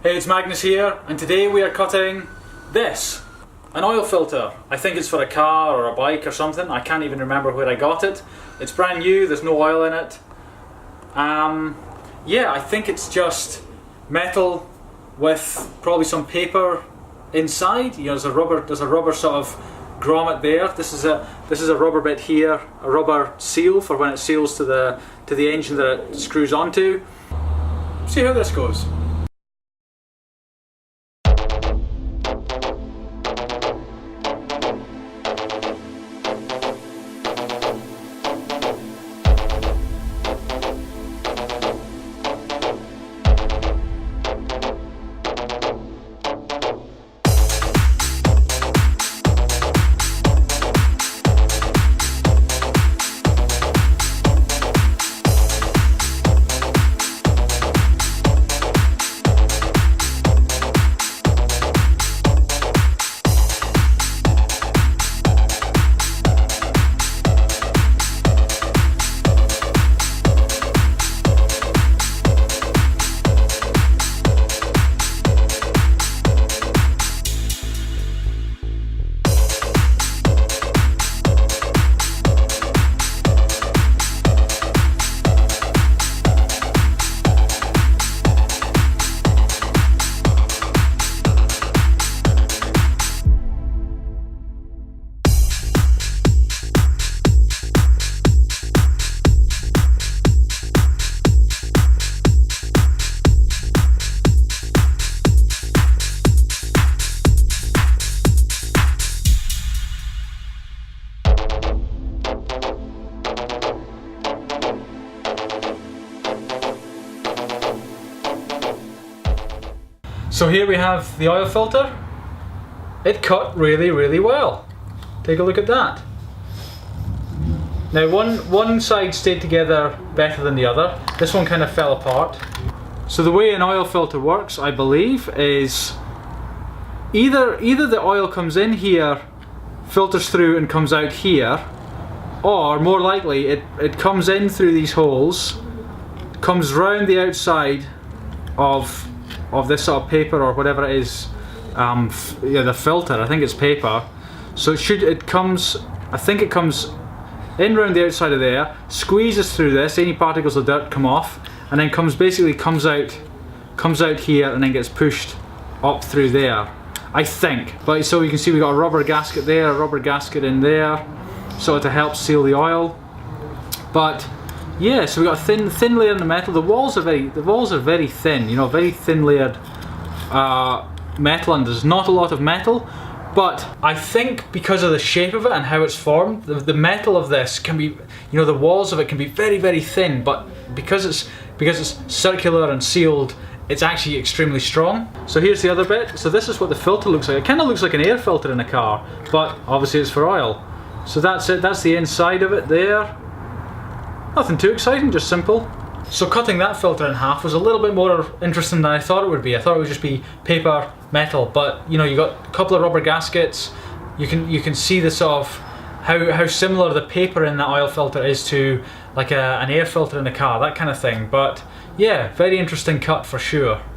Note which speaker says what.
Speaker 1: Hey, it's Magnus here, and today we are cutting this. An oil filter. I think it's for a car or a bike or something. I can't even remember where I got it. It's brand new, there's no oil in it. Yeah, I think it's just metal with probably some paper inside. You know, there's a rubber sort of grommet there. This is a rubber bit here, a rubber seal for when it seals to the engine that it screws onto. See how this goes. So here we have the oil filter. It cut really, really well. Take a look at that. Now one side stayed together better than the other. This one kind of fell apart. So the way an oil filter works, I believe, is either the oil comes in here, filters through and comes out here, or more likely it comes in through these holes, comes round the outside of this sort of paper or whatever it is, yeah, the filter. I think it's paper. So it comes in round the outside of there, squeezes through this, any particles of dirt come off, and then comes out here and then gets pushed up through there, I think. But so you can see we've got a rubber gasket there, a rubber gasket in there, sort of to help seal the oil. But yeah, so we've got a thin layer in the metal. The walls are very thin, you know, very thin layered metal, and there's not a lot of metal. But I think because of the shape of it and how it's formed, the metal of this can be, you know, the walls of it can be very, very thin, but because it's circular and sealed, it's actually extremely strong. So here's the other bit. So this is what the filter looks like. It kind of looks like an air filter in a car, but obviously it's for oil. So that's it, that's the inside of it there. Nothing too exciting, just simple. So cutting that filter in half was a little bit more interesting than I thought it would be. I thought it would just be paper, metal, but you know, you got a couple of rubber gaskets. You can see the sort of how similar the paper in that oil filter is to like an air filter in a car, that kind of thing. But yeah, very interesting cut for sure.